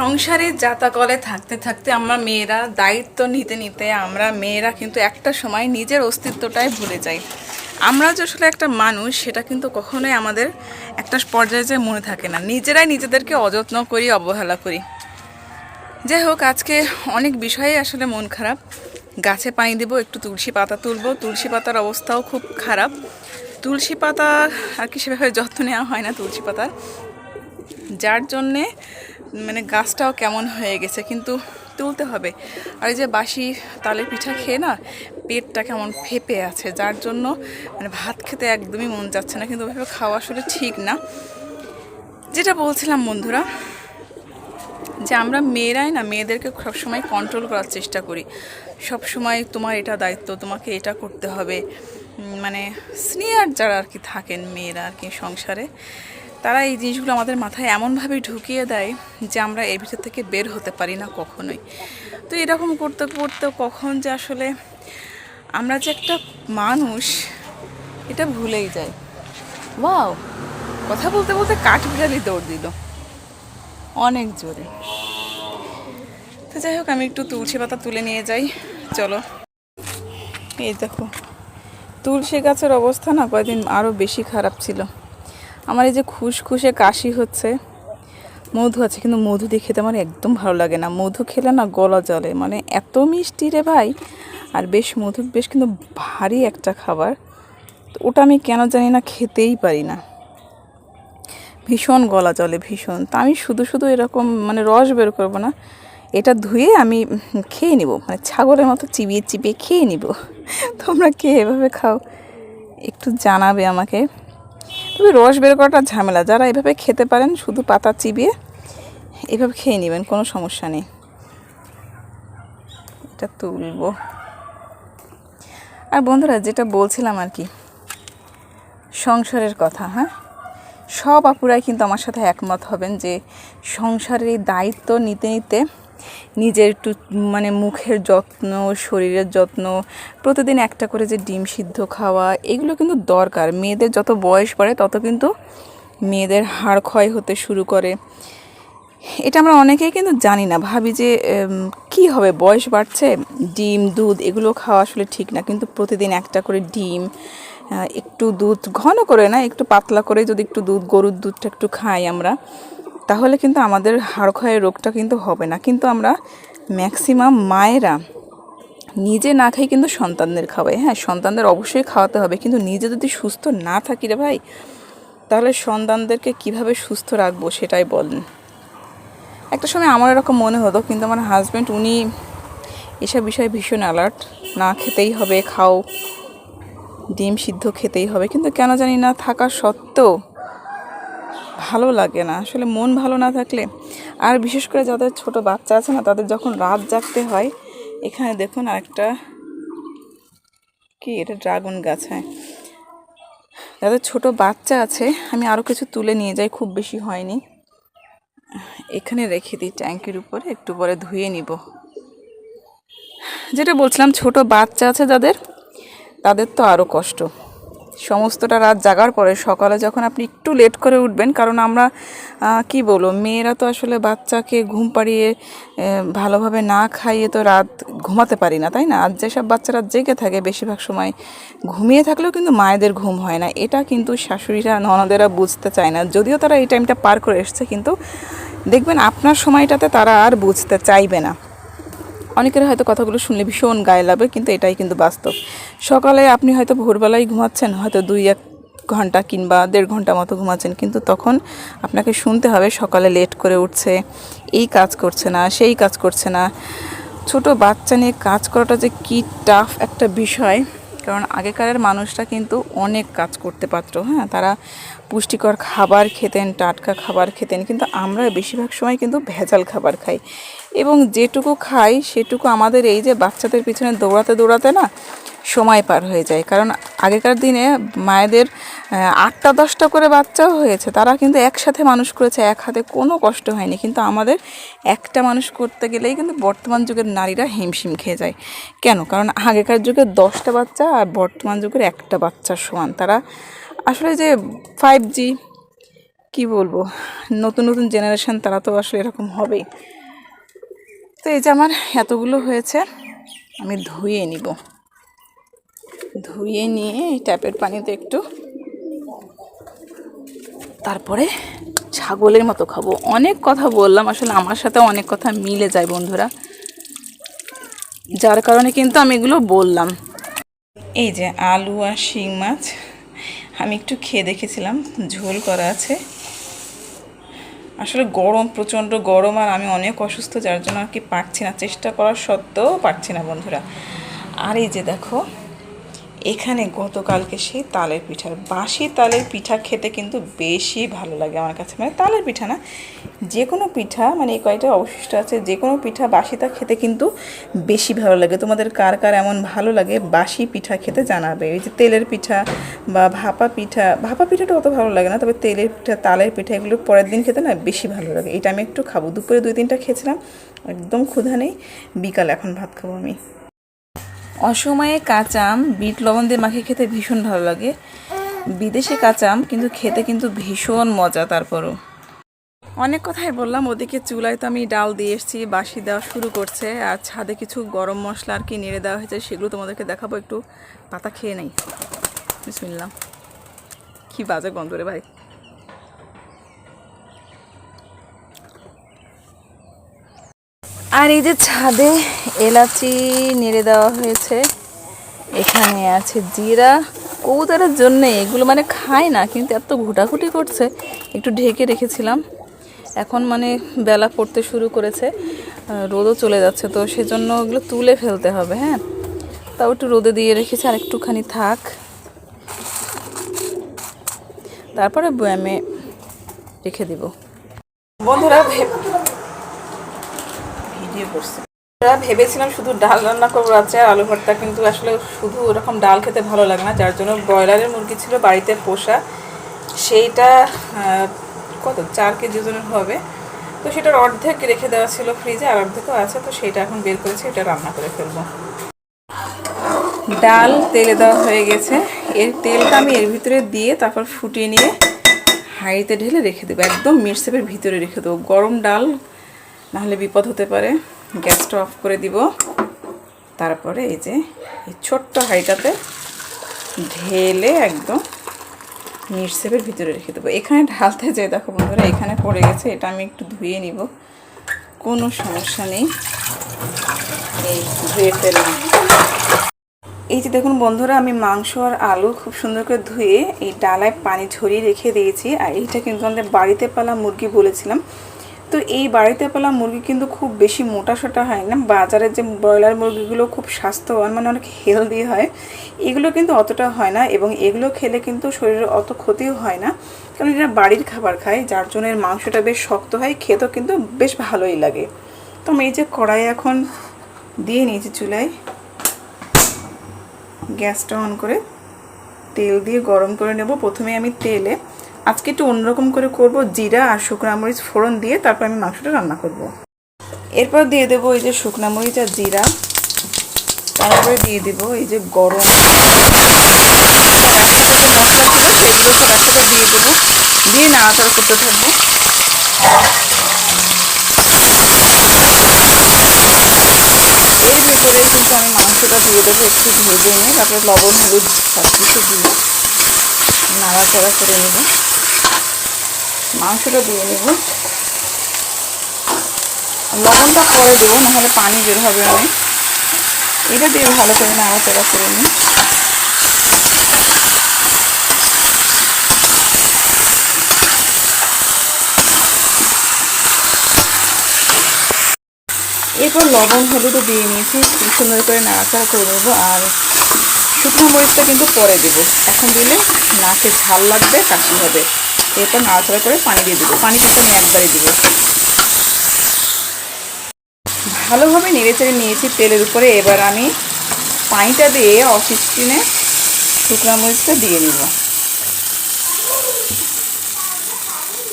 সংসারের জাতাকলে থাকতে থাকতে আমরা মেয়েরা দায়িত্ব নিতে নিতে আমরা মেয়েরা কিন্তু একটা সময় নিজের অস্তিত্বটাই ভুলে যাই। আমরা যে আসলে একটা মানুষ সেটা কিন্তু কখনোই আমাদের একটা পর্যায়ে যে মনে থাকে না, নিজেরাই নিজেদেরকে অযত্ন করি, অবহেলা করি। যাই হোক, আজকে অনেক বিষয়ে আসলে মন খারাপ। গাছে পানি দেবো, একটু তুলসী পাতা তুলবো। তুলসী পাতার অবস্থাও খুব খারাপ। তুলসী পাতা আর কি সেভাবে যত্ন নেওয়া হয় না তুলসী পাতার, যার জন্যে মানে গাছটাও কেমন হয়ে গেছে, কিন্তু তুলতে হবে। আর এই যে বাসি তালের পিঠা খেয়ে না পেটটা কেমন ফেপে আছে, যার জন্য মানে ভাত খেতে একদমই মন যাচ্ছে না, কিন্তু ওইভাবে খাওয়া আসলে ঠিক না। যেটা বলছিলাম বন্ধুরা, যে আমরা মেয়েরাই না মেয়েদেরকে সবসময় কন্ট্রোল করার চেষ্টা করি। সবসময় তোমার এটা দায়িত্ব, তোমাকে এটা করতে হবে। মানে সিনিয়র যারা আর কি থাকেন মেয়েরা আর কি সংসারে, তারা এই জিনিসগুলো আমাদের মাথায় এমনভাবে ঢুকিয়ে দেয় যে আমরা এর ভিতর থেকে বের হতে পারি না কখনোই। তো এরকম করতে করতে কখন যে আসলে আমরা যে একটা মানুষ এটা ভুলেই যাই। ওয়াও, কথা বলতে বলতে কাঠবিড়ালি দৌড় দিল অনেক জোরে। তো যাই হোক, আমি একটু তুলসী পাতা তুলে নিয়ে যাই, চলো। এই দেখো, তুলসী গাছের অবস্থা না কয়েকদিন আরও বেশি খারাপ ছিল। আমার এই যে খুসখুসে কাশি হচ্ছে, মধু আছে কিন্তু মধু দিয়ে খেতে আমার একদম ভালো লাগে না। মধু খেলে না গলা জ্বলে, মানে এত মিষ্টি রে ভাই। আর বেশ মধু বেশ কিন্তু ভারী একটা খাবার, তো ওটা আমি কেন জানি না খেতেই পারি না, ভীষণ গলা জ্বলে ভীষণ। তা আমি শুধু শুধু এরকম মানে রস বের করবো না, এটা ধুয়ে আমি খেয়ে নিব, মানে ছাগলের মতো চিবিয়ে চিবিয়ে খেয়ে নিব। তোমরা কে এভাবে খাও একটু জানাবে আমাকে। তবে রস বের করাটা ঝামেলা, যারা এভাবে খেতে পারেন শুধু পাতা চিবিয়ে এভাবে খেয়ে নেবেন, কোনো সমস্যা নেই। এটা তুলবো। আর বন্ধুরা, যেটা বলছিলাম আর কি সংসারের কথা, হ্যাঁ, সব আপুরাই কিন্তু আমার সাথে একমত হবেন যে সংসারের এই দায়িত্ব নিতে নিতে নিজের একটু মানে মুখের যত্ন, শরীরের যত্ন, প্রতিদিন একটা করে যে ডিম সিদ্ধ খাওয়া, এগুলো কিন্তু দরকার। মেয়েদের যত বয়স বাড়ে তত কিন্তু মেয়েদের হাড় ক্ষয় হতে শুরু করে। এটা আমরা অনেকেই কিন্তু জানি না, ভাবি যে কি হবে বয়স বাড়ছে, ডিম দুধ এগুলো খাওয়া আসলে ঠিক না। কিন্তু প্রতিদিন একটা করে ডিম, একটু দুধ ঘন করে না, একটু পাতলা করে যদি একটু দুধ, গরুর দুধটা একটু খাই আমরা, তাহলে কিন্তু আমাদের হাড় ক্ষয়ের রোগটা কিন্তু হবে না। কিন্তু আমরা ম্যাক্সিমাম মায়েরা নিজে না খাই কিন্তু সন্তানদের খাওয়াই। হ্যাঁ, সন্তানদের অবশ্যই খাওয়াতে হবে, কিন্তু নিজে যদি সুস্থ না থাকি রে ভাই, তাহলে সন্তানদেরকে কিভাবে সুস্থ রাখবো সেটাই বলেন। একটা সময় আমার এরকম মনে হতো, কিন্তু আমার হাজব্যান্ড উনি এসব বিষয়ে ভীষণ অ্যালার্ট, না খেতেই হবে, খাও, ডিম সিদ্ধ খেতেই হবে। কিন্তু কেন জানি না থাকা সত্ত্বেও ভালো লাগে না আসলে, মন ভালো না থাকলে। আর বিশেষ করে যাদের ছোট বাচ্চা আছে না, তাদের যখন রাত জাগতে হয়, এখানে দেখুন আরেকটা কি, এটা ড্রাগন গাছ। হ্যাঁ, যাদের ছোট বাচ্চা আছে, আমি আরও কিছু তুলে নিয়ে যাই, খুব বেশি হয়নি, এখানে রেখে দিই ট্যাঙ্কির উপরে, একটু পরে ধুয়ে নিব। যেটা বলছিলাম, ছোট বাচ্চা আছে যাদের, তাদের তো আরও কষ্ট। সমস্তটা রাত জাগার পরে সকালে যখন আপনি একটু লেট করে উঠবেন, কারণ আমরা কি বলবো, মেয়েরা তো আসলে বাচ্চাকে ঘুম পাড়িয়ে ভালোভাবে না খাইয়ে তো রাত ঘুমাতে পারি না, তাই না? আর যেসব বাচ্চারা জেগে থাকে বেশিরভাগ সময় ঘুমিয়ে থাকলেও কিন্তু মায়েদের ঘুম হয় না। এটা কিন্তু শাশুড়িরা, ননদেরা বুঝতে চায় না, যদিও তারা এই টাইমটা পার করে এসছে, কিন্তু দেখবেন আপনার সময়টাতে তারা আর বুঝতে চাইবে না। অনেকের হয়তো কথাগুলো শুনলে ভীষণ গায়ে লাগবে, কিন্তু এটাই কিন্তু বাস্তব। সকালে আপনি হয়তো ভোরবেলায় ঘুমাচ্ছেন, হয়তো 2-1 ঘন্টা কিংবা 1.5 ঘন্টা মতো ঘুমাচ্ছেন, কিন্তু তখন আপনাকে শুনতে হবে সকালে লেট করে উঠছে, এই কাজ করছে না, সেই কাজ করছে না। ছোট বাচ্চা নিয়ে কাজ করাটা যে কী টাফ একটা বিষয়, কারণ আগেকারের মানুষরা কিন্তু অনেক কাজ করতে পারতো। হ্যাঁ, তারা পুষ্টিকর খাবার খেতেন, টাটকা খাবার খেতেন, কিন্তু আমরা বেশিরভাগ সময় কিন্তু ভেজাল খাবার খাই, এবং যেটুকু খাই সেটুকু আমাদের এই যে বাচ্চাদের পিছনে দৌড়াতে দৌড়াতে না সময় পার হয়ে যায়। কারণ আগেকার দিনে মায়েদের 8টা-10টা করে বাচ্চাও হয়েছে, তারা কিন্তু একসাথে মানুষ করেছে, এক হাতে, কোনো কষ্ট হয়নি। কিন্তু আমাদের একটা মানুষ করতে গেলেই কিন্তু বর্তমান যুগের নারীরা হিমশিম খেয়ে যায়। কেন? কারণ আগেকার যুগে 10টা বাচ্চা আর বর্তমান যুগের একটা বাচ্চার সমান। তারা আসলে যে 5G কি বলবো, নতুন নতুন জেনারেশন তারা তো আসলে এরকম হবেই। তো এই যে আমার এতগুলো হয়েছে, আমি ধুয়ে নিব। ধুয়ে নিয়ে এই ট্যাপের পানিতে একটু, তারপরে ছাগলের মতো খাবো। অনেক কথা বললাম, আসলে আমার সাথে অনেক কথা মিলে যায় বন্ধুরা, যার কারণে কিন্তু আমি এগুলো বললাম। এই যে আলু আর শিং মাছ আমি একটু খেয়ে দেখেছিলাম, ঝোল করা আছে। আসলে গরম, প্রচণ্ড গরম, আর আমি অনেক অসুস্থ, যার জন্য আর কি পারছি না, চেষ্টা করার সত্ত্বেও পারছি না বন্ধুরা। আর এই যে দেখো, এখানে গতকালকে সেই তালের পিঠার, বাসি তালের পিঠা খেতে কিন্তু বেশি ভালো লাগে আমার কাছে। মানে তালের পিঠা না, যে কোনো পিঠা, মানে এই কয়টা অবশিষ্ট আছে, যে কোনো পিঠা বাসিটা খেতে কিন্তু বেশি ভালো লাগে। তোমাদের কার কার এমন ভালো লাগে বাসি পিঠা খেতে জানাবে। এই যে তেলের পিঠা বা ভাপা পিঠা, ভাপা পিঠাটা অত ভালো লাগে না, তবে তেলের পিঠা, তালের পিঠা এগুলো পরের দিন খেতে না বেশি ভালো লাগে। এটা আমি একটু খাবো, দুপুরে 2-3টা খেয়েছিলাম, একদম ক্ষুধা নেই। বিকাল এখন ভাত খাবো আমি। অসময়ে কাঁচা আম বিট লবণ দিয়ে মাখিয়ে খেতে ভীষণ ভালো লাগে। বিদেশি কাঁচা আম কিন্তু খেতে কিন্তু ভীষণ মজা। তারপরও অনেক কথাই বললাম, ওদিকে চুলায় তো আমি ডাল দিয়ে এসেছি, বাসি দেওয়া শুরু করছে, আর ছাদে কিছু গরম মশলা আর কি নেড়ে দেওয়া হয়েছে, সেগুলো তোমাদেরকে দেখাবো। একটু পাতা খেয়ে নেই, বিসমিল্লাহ। কি বাজে গন্ধ রে ভাই। আর এই যে ছাদে এলাচি নেড়ে দেওয়া হয়েছে, এখানে আছে জিরা। কবুতরের জন্য এগুলো মানে খায় না, কিন্তু এত ঘুটাঘুটি করছে, একটু ঢেকে রেখেছিলাম। এখন মানে বেলা পড়তে শুরু করেছে, রোদও চলে যাচ্ছে, তো সেজন্য ওগুলো তুলে ফেলতে হবে। হ্যাঁ, তাও একটু রোদে দিয়ে রেখেছি, আর একটুখানি থাক, তারপরে বয়ামে রেখে দিব। বন্ধুরা ভিডিও করছে, ভেবেছিলাম শুধু ডাল রান্না করবো রাত্রে আর আলু ভর্তা, কিন্তু আসলে শুধু ওরকম ডাল খেতে ভালো লাগে না, যার জন্য ব্রয়লারের মুরগি ছিল বাড়িতে পোষা, সেইটা কত 4 কেজি ওজনের হবে, তো সেটার অর্ধেক রেখে দেওয়া ছিল ফ্রিজে, আর অর্ধেকও আছে, তো সেটা এখন বের করেছি, এটা রান্না করে ফেলবো। ডাল তেলে দেওয়া হয়ে গেছে, এর তেলটা আমি এর ভিতরে দিয়ে তারপর ফুটিয়ে নিয়ে হাঁড়িতে ঢেলে রেখে দেবো, একদম মিক্সচারের ভিতরে রেখে দেবো। গরম ডাল নাহলে বিপদ হতে পারে। গ্যাসটা অফ করে দিব, তারপরে এই যে এই ছোট্ট হাঁড়িটাতে ঢেলে একদম মিক্সচারের ভিতরে রেখে দেবো। এখানে ঢালতে যেয়ে দেখো বন্ধুরা, এখানে পড়ে গেছে, এটা আমি একটু ধুয়ে নিব, কোনো সমস্যা নেই, এই ধুয়ে ফেললাম। এই যে দেখুন বন্ধুরা, আমি মাংস আর আলু খুব সুন্দর করে ধুয়ে এই ডালায় পানি ঝরিয়ে রেখে দিয়েছি। আর এইটা কিন্তু আমাদের বাড়িতে পালা মুরগি বলেছিলাম, তো এই বাড়িতে পালা মুরগি কিন্তু খুব বেশি মোটা সোটা হয় না। বাজারের যে ব্রয়লার মুরগিগুলো খুব স্বাস্থ্যবান, মানে অনেক হেলদি হয়, এগুলো কিন্তু অতটা হয় না, এবং এগুলো খেলে কিন্তু শরীরে অত ক্ষতিও হয় না, কারণ এরা বাড়ির খাবার খায়, যার জন্য এর মাংসটা বেশ শক্ত হয়, খেতেও কিন্তু বেশ ভালোই লাগে। তো আমি এই যে কড়াই এখন দিয়ে নিয়েছি চুলায়, গ্যাসটা অন করে তেল দিয়ে গরম করে নেব। প্রথমে আমি তেলে আজকে একটু অন্যরকম করে করব, জিরা আর শুকনা মরিচ ফোড়ন দিয়ে তারপর আমি মাংসটা রান্না করব। এরপর দিয়ে দেবো এই যে শুকনা মরিচ আর জিরা, তারপরে দিয়ে দেব এই যে গরম একসাথে যে মশলা ছিল সেগুলো সব একসাথে দিয়ে দেবো, দিয়ে নাড়াচাড়া করতে থাকবো। এর ভিতরে কিন্তু আমি মাংসটা দিয়ে দেবো, একটু ভেজে নিয়ে তারপরে লবণ হলুদ সব কিছু দিয়ে নাড়াচাড়া করে নেব। মাংসটা দিয়ে নেব, লবণটা পরে দেবো, নাহলে পানি বের হবে অনেক। এটা দিয়ে ভালো করে নাড়াচাড়া করে নিই। এরপর লবণ হলুদও দিয়ে নিয়েছি, খুব সুন্দর করে নাড়াচাড়া করে নেবো। আর শুকনো মরিচটা কিন্তু পরে দেবো, এখন দিলে নাকে ঝাল লাগবে, কাশি হবে। এরপর নাড়াচাড়া করে পানি দিয়ে দেবো, পানি কিন্তু আমি একবারে দেবো। ভালোভাবে নেড়েচেড়ে নিয়েছি তেলের উপরে। এবার আমি পানিটা দিয়ে অফ স্ক্রিনে শুকনো মরিচটা দিয়ে নিব,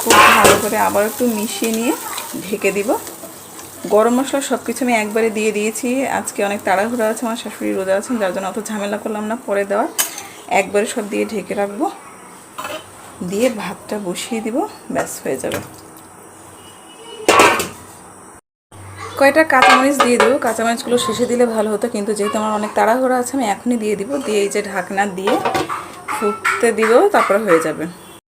খুব ভালো করে আবার একটু মিশিয়ে নিয়ে ঢেকে দিব। গরম মশলা সব কিছু আমি একবারে দিয়ে দিয়েছি, আজকে অনেক তাড়াহুড়ো আছে, আমার শাশুড়ি রোজা আছেন, যার জন্য অত ঝামেলা করলাম না পরে দেওয়া, একবারে সব দিয়ে ঢেকে রাখবো। দিয়ে ভাতটা বসিয়ে দিব, ব্যাস হয়ে যাবে। কয়টা কাঁচামরিচ দিয়ে দেবো, কাঁচামরিচগুলো শেষে দিলে ভালো হতো, কিন্তু যেহেতু আমার অনেক তাড়াহুড়া আছে আমি এখনই দিয়ে দিব। দিয়ে এই যে ঢাকনা দিয়ে ফুটতে দিব, তারপরে হয়ে যাবে।